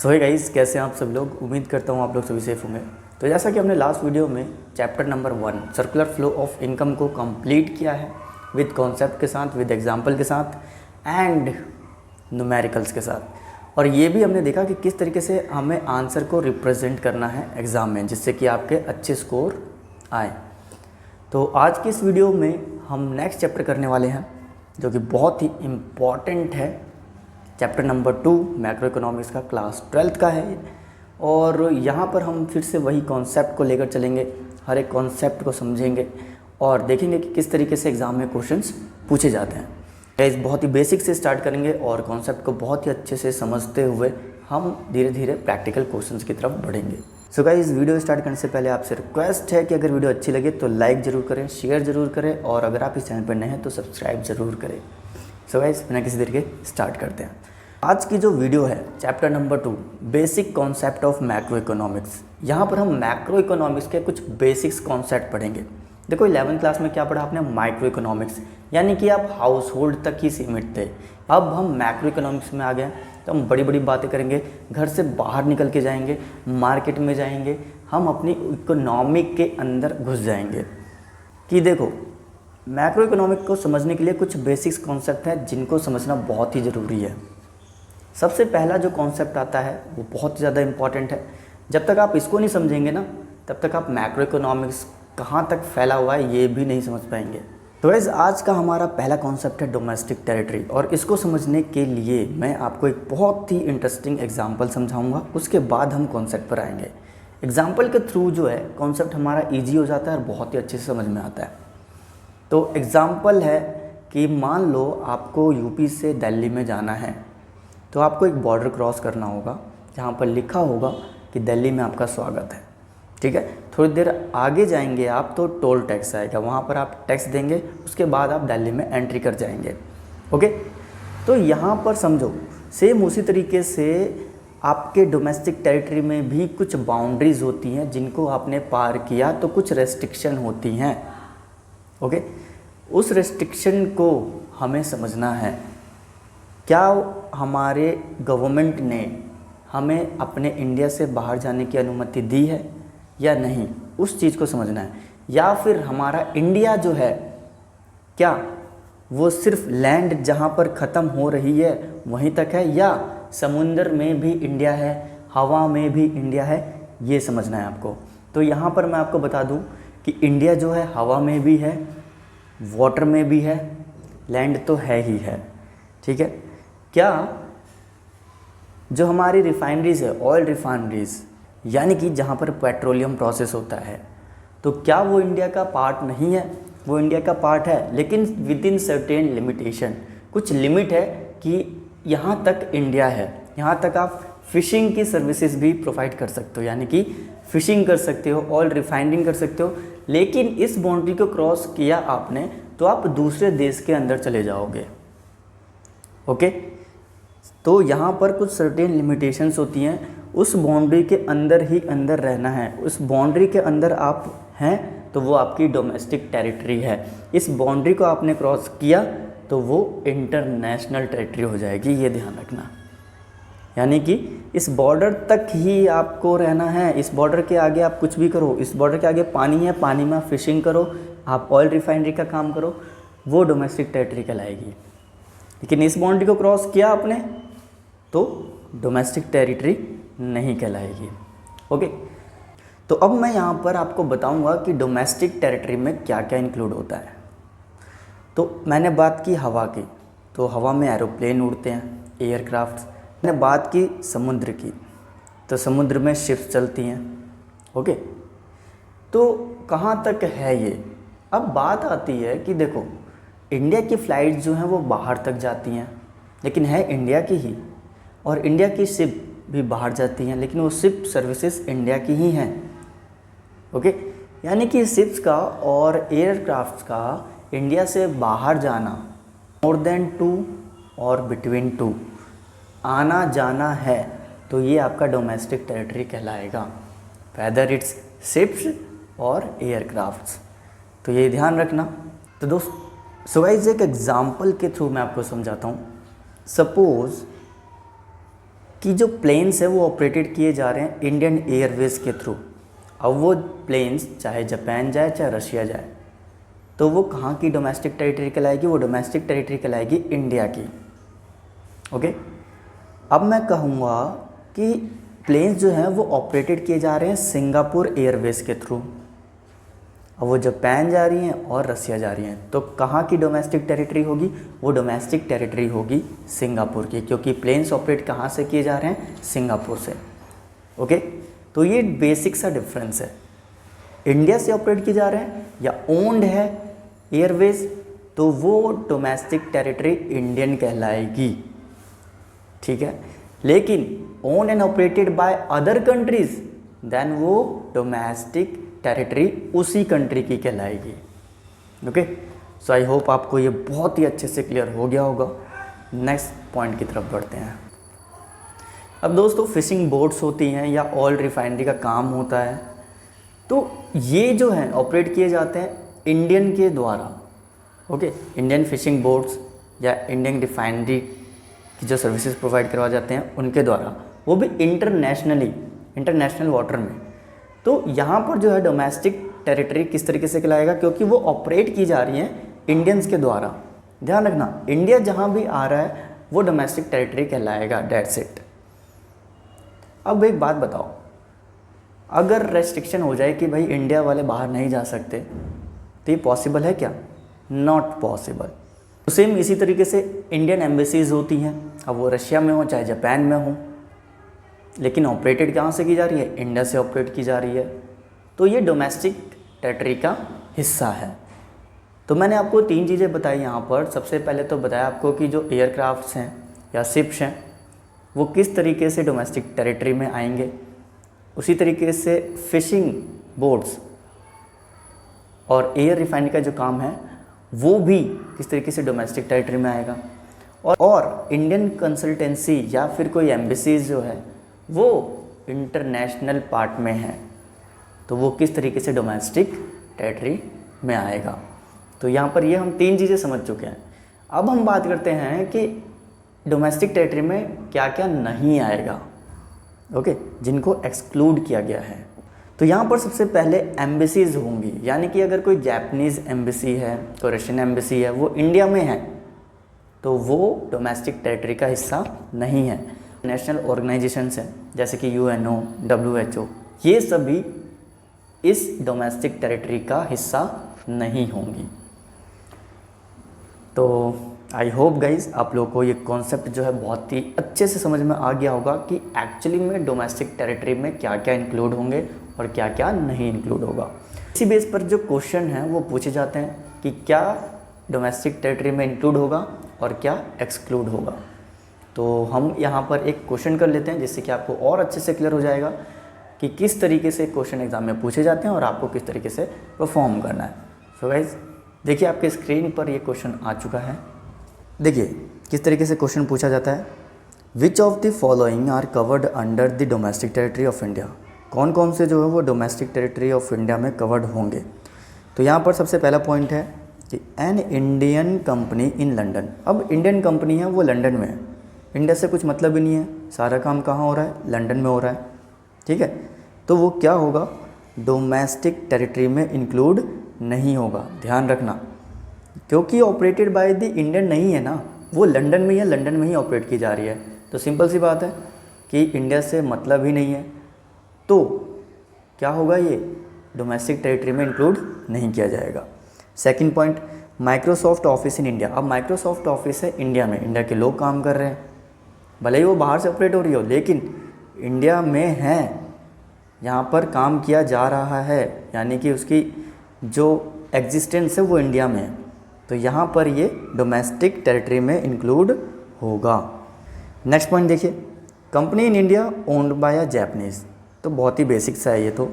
सो hey guys, कैसे हैं आप सब लोग। उम्मीद करता हूँ आप लोग सभी सेफ होंगे। तो जैसा कि हमने लास्ट वीडियो में chapter number 1 circular flow of income को कंप्लीट किया है विद कॉन्सेप्ट के साथ, विद एग्जांपल के साथ एंड न्यूमेरिकल्स के साथ। और ये भी हमने देखा कि किस तरीके से हमें आंसर को रिप्रेजेंट करना है एग्ज़ाम में, जिससे कि आपके अच्छे स्कोर आए। तो आज की इस वीडियो में हम नेक्स्ट चैप्टर करने वाले हैं जो कि बहुत ही इम्पॉर्टेंट है। चैप्टर नंबर 2 मैक्रो इकोनॉमिक्स का, क्लास 12th का है। और यहाँ पर हम फिर से वही कॉन्सेप्ट को लेकर चलेंगे, हर एक कॉन्सेप्ट को समझेंगे और देखेंगे कि किस तरीके से एग्ज़ाम में क्वेश्चंस पूछे जाते हैं। गाइस, बहुत ही बेसिक से स्टार्ट करेंगे और कॉन्सेप्ट को बहुत ही अच्छे से समझते हुए हम धीरे धीरे प्रैक्टिकल क्वेश्चंस की तरफ बढ़ेंगे। सो गाइस, वीडियो स्टार्ट करने से पहले आपसे रिक्वेस्ट है कि अगर वीडियो अच्छी लगे तो लाइक ज़रूर करें, शेयर ज़रूर करें और अगर आप इस चैनल पर नए हैं तो सब्सक्राइब ज़रूर करें। सो गाइस, बिना किसी देर के स्टार्ट करते हैं। आज की जो वीडियो है chapter number 2 basic concept of macro economics. यहाँ पर हम मैक्रो इकोनॉमिक्स के कुछ बेसिक्स कॉन्सेप्ट पढ़ेंगे। देखो 11th क्लास में क्या पढ़ा आपने, माइक्रो इकोनॉमिक्स, यानी कि आप हाउस होल्ड तक ही सीमित थे। अब हम मैक्रो इकोनॉमिक्स में आ गए तो हम बड़ी बड़ी बातें करेंगे, घर से बाहर निकल के जाएंगे, मार्केट में जाएंगे, हम अपनी इकोनॉमिक के अंदर घुस जाएंगे। कि देखो मैक्रो इकोनॉमिक को समझने के लिए कुछ बेसिक्स कॉन्सेप्ट हैं जिनको समझना बहुत ही ज़रूरी है। सबसे पहला जो कॉन्सेप्ट आता है वो बहुत ज़्यादा इम्पॉर्टेंट है। जब तक आप इसको नहीं समझेंगे ना, तब तक आप मैक्रो इकोनॉमिक्स कहाँ तक फैला हुआ है ये भी नहीं समझ पाएंगे। तो गाइस, आज का हमारा पहला कॉन्सेप्ट है डोमेस्टिक टेरिटरी। और इसको समझने के लिए मैं आपको एक बहुत ही इंटरेस्टिंग एग्जांपल समझाऊंगा, उसके बाद हम कॉन्सेप्ट पर आएंगे। एग्जांपल के थ्रू जो है कॉन्सेप्ट हमारा ईजी हो जाता है और बहुत ही अच्छे से समझ में आता है। तो एग्ज़ाम्पल है कि मान लो आपको यूपी से दिल्ली में जाना है, तो आपको एक बॉर्डर क्रॉस करना होगा जहाँ पर लिखा होगा कि दिल्ली में आपका स्वागत है। ठीक है, थोड़ी देर आगे जाएंगे आप तो टोल टैक्स आएगा, वहाँ पर आप टैक्स देंगे, उसके बाद आप दिल्ली में एंट्री कर जाएंगे। ओके, तो यहाँ पर समझो सेम उसी तरीके से आपके डोमेस्टिक टेरिटरी में भी कुछ बाउंड्रीज़ होती हैं जिनको आपने पार किया तो कुछ रेस्ट्रिक्शन होती हैं। ओके, उस रेस्ट्रिक्शन को हमें समझना है। क्या हमारे गवर्नमेंट ने हमें अपने इंडिया से बाहर जाने की अनुमति दी है या नहीं, उस चीज़ को समझना है। या फिर हमारा इंडिया जो है, क्या वो सिर्फ लैंड जहाँ पर ख़त्म हो रही है वहीं तक है, या समुंदर में भी इंडिया है, हवा में भी इंडिया है, ये समझना है आपको। तो यहाँ पर मैं आपको बता दूँ कि इंडिया जो है हवा में भी है, वाटर में भी है, लैंड तो है ही है। ठीक है, क्या जो हमारी रिफाइनरीज़ है, ऑयल रिफाइनरीज़, यानी कि जहाँ पर पेट्रोलियम प्रोसेस होता है, तो क्या वो इंडिया का पार्ट नहीं है? वो इंडिया का पार्ट है, लेकिन विद इन सर्टेन लिमिटेशन। कुछ लिमिट है कि यहाँ तक इंडिया है, यहाँ तक आप फ़िशिंग की सर्विसेज भी प्रोवाइड कर सकते हो, यानी कि फ़िशिंग कर सकते हो, ऑयल रिफाइनरिंग कर सकते हो। लेकिन इस बाउंड्री को क्रॉस किया आपने तो आप दूसरे देश के अंदर चले जाओगे। ओके, तो यहाँ पर कुछ सर्टेन लिमिटेशंस होती हैं, उस बाउंड्री के अंदर ही अंदर रहना है। उस बाउंड्री के अंदर आप हैं तो वो आपकी डोमेस्टिक टेरिटरी है। इस बाउंड्री को आपने क्रॉस किया तो वो इंटरनेशनल टेरिटरी हो जाएगी, ये ध्यान रखना। यानी कि इस बॉर्डर तक ही आपको रहना है, इस बॉर्डर के आगे आप कुछ भी करो, इस बॉर्डर के आगे पानी है, पानी में आप फिशिंग करो, आप ऑयल रिफाइनरी का काम करो, वो डोमेस्टिक टेरिटरी कहलाएगी। लेकिन इस बाउंड्री को क्रॉस किया आपने तो डोमेस्टिक टेरिटरी नहीं कहलाएगी। ओके, तो अब मैं यहाँ पर आपको बताऊँगा कि डोमेस्टिक टेरिटरी में क्या क्या इंक्लूड होता है। तो मैंने बात की हवा की, तो हवा में एरोप्लेन उड़ते हैं, एयरक्राफ्ट। मैंने बात की समुद्र की, तो समुद्र में शिप्स चलती हैं। ओके, तो कहाँ तक है ये? अब बात आती है कि देखो इंडिया की फ़्लाइट जो हैं वो बाहर तक जाती हैं, लेकिन है इंडिया की ही, और इंडिया की शिप भी बाहर जाती हैं, लेकिन वो शिप सर्विसेज इंडिया की ही हैं। ओके, यानी कि शिप्स का और एयरक्राफ्ट का इंडिया से बाहर जाना, मोर देन 2 और बिटवीन 2 आना जाना है, तो ये आपका डोमेस्टिक टेरिटरी कहलाएगा, वेदर इट्स शिप्स और एयरक्राफ्ट्स। तो ये ध्यान रखना। तो दोस्त, सो गाइस, एक एग्जाम्पल के थ्रू मैं आपको समझाता हूँ। सपोज़ कि जो प्लेन्स है वो ऑपरेटेड किए जा रहे हैं इंडियन एयरवेज के थ्रू। अब वो प्लेन्स चाहे जापान जाए चाहे रशिया जाए तो वो कहाँ की डोमेस्टिक टेरिटरी कहलाएगी? वो डोमेस्टिक टेरिटरी कहलाएगी इंडिया की। ओके, अब मैं कहूँगा कि प्लेन्स जो हैं वो ऑपरेटेड किए जा रहे हैं सिंगापुर एयरवेज के थ्रू। अब वो जापान जा रही हैं और रसिया जा रही हैं तो कहाँ की डोमेस्टिक टेरिटरी होगी? वो डोमेस्टिक टेरिटरी होगी सिंगापुर की, क्योंकि प्लेन्स ऑपरेट कहाँ से किए जा रहे हैं? सिंगापुर से। ओके, तो ये बेसिक सा डिफरेंस है। इंडिया से ऑपरेट किए जा रहे हैं या ओन्ड है एयरवेज तो वो डोमेस्टिक टेरिटरी इंडियन कहलाएगी, ठीक है। लेकिन own and operated by other countries then वो डोमेस्टिक टेरिटरी उसी कंट्री की कहलाएगी। ओके, सो आई होप आपको ये बहुत ही अच्छे से क्लियर हो गया होगा। नेक्स्ट पॉइंट की तरफ बढ़ते हैं। अब दोस्तों, फिशिंग बोट्स होती हैं या ऑयल रिफाइनरी का काम होता है, तो ये जो है ऑपरेट किए जाते हैं इंडियन के द्वारा। ओके, इंडियन फिशिंग बोट्स या इंडियन रिफाइनरी की जो सर्विसेज प्रोवाइड करवा जाते हैं उनके द्वारा, वो भी इंटरनेशनल वाटर में। तो यहाँ पर जो है डोमेस्टिक टेरिटरी किस तरीके से कहलाएगा? क्योंकि वो ऑपरेट की जा रही हैं इंडियंस के द्वारा। ध्यान रखना, इंडिया जहाँ भी आ रहा है वो डोमेस्टिक टेरिटरी कहलाएगा, डेट्स इट। अब एक बात बताओ, अगर रेस्ट्रिक्शन हो जाए कि भाई इंडिया वाले बाहर नहीं जा सकते तो ये पॉसिबल है क्या? Not possible. तो सेम इसी तरीके से इंडियन एम्बेसीज होती हैं, अब वो रशिया में हो चाहे जापान में हो, लेकिन ऑपरेटेड कहाँ से की जा रही है? इंडिया से ऑपरेट की जा रही है, तो ये डोमेस्टिक टेरिटरी का हिस्सा है। तो मैंने आपको 3 चीज़ें बताई यहाँ पर। सबसे पहले तो बताया आपको कि जो एयरक्राफ्ट्स हैं या शिप्स हैं वो किस तरीके से डोमेस्टिक टेरिटरी में आएंगे। उसी तरीके से फिशिंग बोट्स और एयर रिफाइनरी का जो काम है वो भी किस तरीके से डोमेस्टिक टेरिटरी में आएगा। और इंडियन कंसल्टेंसी या फिर कोई एम्बेसीज जो है वो इंटरनेशनल पार्ट में है तो वो किस तरीके से डोमेस्टिक टेरिटरी में आएगा। तो यहाँ पर ये हम 3 चीज़ें समझ चुके हैं। अब हम बात करते हैं कि डोमेस्टिक टेरिटरी में क्या क्या नहीं आएगा, ओके, जिनको एक्सक्लूड किया गया है। तो यहाँ पर सबसे पहले एम्बेसीज होंगी, यानी कि अगर कोई जापानीज़ एम्बेसी है, कोई रशियन एम्बेसी है, वो इंडिया में है तो वो डोमेस्टिक टेरिटरी का हिस्सा नहीं है। नेशनल ऑर्गेनाइजेशंस हैं जैसे कि UNO, WHO, ये सभी इस डोमेस्टिक टेरिटरी का हिस्सा नहीं होंगी। तो आई होप गाइज आप लोगों को ये कॉन्सेप्ट जो है बहुत ही अच्छे से समझ में आ गया होगा कि एक्चुअली में डोमेस्टिक टेरिटरी में क्या क्या इंक्लूड होंगे और क्या क्या नहीं इंक्लूड होगा। इसी बेस पर जो क्वेश्चन हैं वो पूछे जाते हैं कि क्या डोमेस्टिक टेरिटरी में इंक्लूड होगा और क्या एक्सक्लूड होगा। तो हम यहाँ पर एक क्वेश्चन कर लेते हैं जिससे कि आपको और अच्छे से क्लियर हो जाएगा कि किस तरीके से क्वेश्चन एग्जाम में पूछे जाते हैं और आपको किस तरीके से परफॉर्म करना है। सो गाइज देखिए आपके स्क्रीन पर ये क्वेश्चन आ चुका है। देखिए किस तरीके से क्वेश्चन पूछा जाता है। Which of the following are covered under the domestic territory of India. कौन कौन से जो है वो डोमेस्टिक टेरिटरी ऑफ इंडिया में कवर्ड होंगे। तो यहाँ पर सबसे पहला पॉइंट है कि an Indian company in London. अब इंडियन कंपनी है वो लंदन में है, इंडिया से कुछ मतलब ही नहीं है, सारा काम कहाँ हो रहा है? लंदन में हो रहा है, ठीक है। तो वो क्या होगा? डोमेस्टिक टेरिटरी में इंक्लूड नहीं होगा। ध्यान रखना, क्योंकि ऑपरेटेड बाय द इंडियन नहीं है ना, वो लंदन में ही है, लंदन में ही ऑपरेट की जा रही है। तो सिंपल सी बात है कि इंडिया से मतलब ही नहीं है, तो क्या होगा? ये डोमेस्टिक टेरिटरी में इंक्लूड नहीं किया जाएगा। Second point, Microsoft office in India. अब माइक्रोसॉफ्ट ऑफिस है इंडिया में, इंडिया के लोग काम कर रहे हैं, भले ही वो बाहर से ऑपरेट हो रही हो लेकिन इंडिया में है, यहाँ पर काम किया जा रहा है, यानी कि उसकी जो एग्जिस्टेंस है वो इंडिया में है, तो यहाँ पर ये डोमेस्टिक टेरिटरी में इंक्लूड होगा। नेक्स्ट पॉइंट देखिए, company in India owned by a Japanese. तो बहुत ही बेसिक सा है ये तो,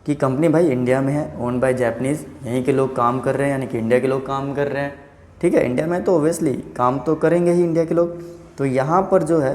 कि कंपनी भाई इंडिया में है, ओन्ड बाय जापानीज़, यहीं के लोग काम कर रहे हैं, यानी कि इंडिया के लोग काम कर रहे हैं, ठीक है। इंडिया में तो ओबियसली काम तो करेंगे ही इंडिया के लोग, तो यहाँ पर जो है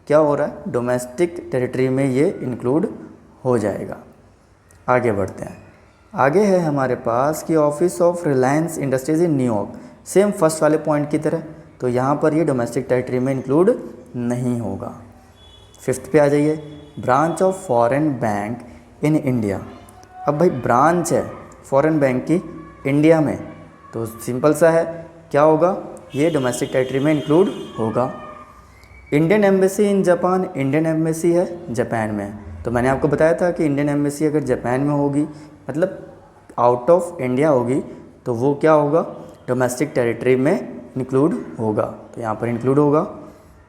क्या हो रहा है? डोमेस्टिक टेरिटरी में ये इंक्लूड हो जाएगा। आगे बढ़ते हैं। आगे है हमारे पास कि office of Reliance industries in New York, same first वाले पॉइंट की तरह, तो यहाँ पर ये डोमेस्टिक टेरिटरी में इंक्लूड नहीं होगा। 5th पे आ जाइए, branch of foreign bank in India. अब भाई ब्रांच है फॉरेन बैंक की इंडिया में, तो सिंपल सा है, क्या होगा, ये डोमेस्टिक टेरिटरी में इंक्लूड होगा। Indian embassy in Japan, Indian embassy है जापान में, तो मैंने आपको बताया था कि इंडियन एम्बेसी अगर जापान में होगी, मतलब आउट ऑफ इंडिया होगी, तो वो क्या होगा, डोमेस्टिक टेरिटरी में इंक्लूड होगा, तो यहाँ पर इंक्लूड होगा।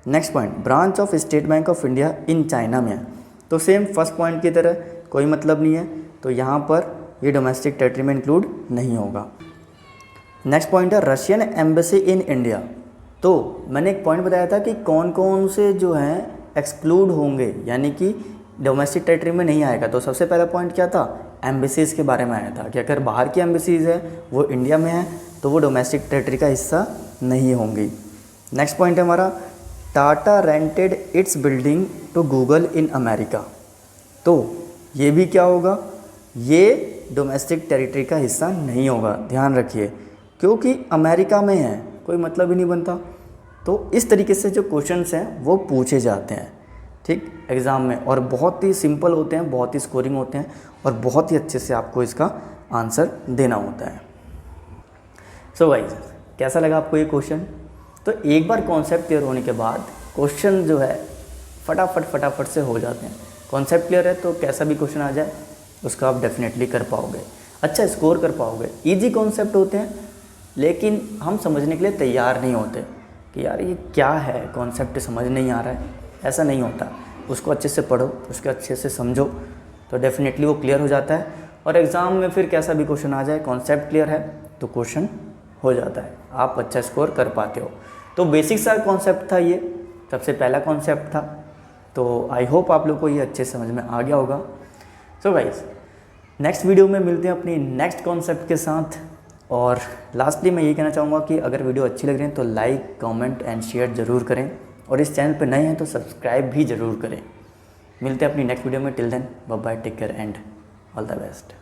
Next point, branch of state bank of India in China में है, तो सेम फर्स्ट पॉइंट की तरह कोई मतलब नहीं है, तो यहाँ पर ये डोमेस्टिक टेरिटरी में इंक्लूड नहीं होगा। नेक्स्ट पॉइंट है रशियन एम्बेसी इन इंडिया, तो मैंने एक पॉइंट बताया था कि कौन कौन से जो हैं एक्सक्लूड होंगे, यानी कि डोमेस्टिक टेरिटरी में नहीं आएगा। तो सबसे पहला पॉइंट क्या था, एम्बेसीज़ के बारे में आया था कि अगर बाहर की एम्बेसीज़ है वो इंडिया में है तो वो डोमेस्टिक टेरिटरी का हिस्सा नहीं होंगी। नेक्स्ट पॉइंट है हमारा, Tata rented its building to Google in America, तो ये भी क्या होगा, ये डोमेस्टिक टेरिटरी का हिस्सा नहीं होगा, ध्यान रखिए, क्योंकि अमेरिका में है, कोई मतलब ही नहीं बनता। तो इस तरीके से जो क्वेश्चंस हैं वो पूछे जाते हैं, ठीक, एग्ज़ाम में, और बहुत ही सिंपल होते हैं, बहुत ही स्कोरिंग होते हैं, और बहुत ही अच्छे से आपको इसका आंसर देना होता है। सो गाइस, कैसा लगा आपको ये क्वेश्चन? तो एक बार कॉन्सेप्ट क्लियर होने के बाद क्वेश्चन जो है फटाफट से हो जाते हैं। कॉन्सेप्ट क्लियर है तो कैसा भी क्वेश्चन आ जाए उसका आप डेफिनेटली कर पाओगे, अच्छा स्कोर कर पाओगे। ईजी कॉन्सेप्ट होते हैं, लेकिन हम समझने के लिए तैयार नहीं होते कि यार ये क्या है, कॉन्सेप्ट समझ नहीं आ रहा है, ऐसा नहीं होता। उसको अच्छे से पढ़ो, उसको अच्छे से समझो, तो डेफिनेटली वो क्लियर हो जाता है। और एग्ज़ाम में फिर कैसा भी क्वेश्चन आ जाए, कॉन्सेप्ट क्लियर है तो क्वेश्चन हो जाता है, आप अच्छा स्कोर कर पाते हो। तो बेसिक सा कॉन्सेप्ट था ये, सबसे पहला कॉन्सेप्ट था। तो आई होप आप लोग को ये अच्छे समझ में आ गया होगा। सो गाइस, नेक्स्ट वीडियो में मिलते हैं अपनी नेक्स्ट कॉन्सेप्ट के साथ। और लास्टली मैं ये कहना चाहूँगा कि अगर वीडियो अच्छी लग रही है तो लाइक, कमेंट एंड शेयर ज़रूर करें, और इस चैनल पर नए हैं तो सब्सक्राइब भी ज़रूर करें। मिलते हैं अपनी नेक्स्ट वीडियो में, till then bye bye, take care and all the best.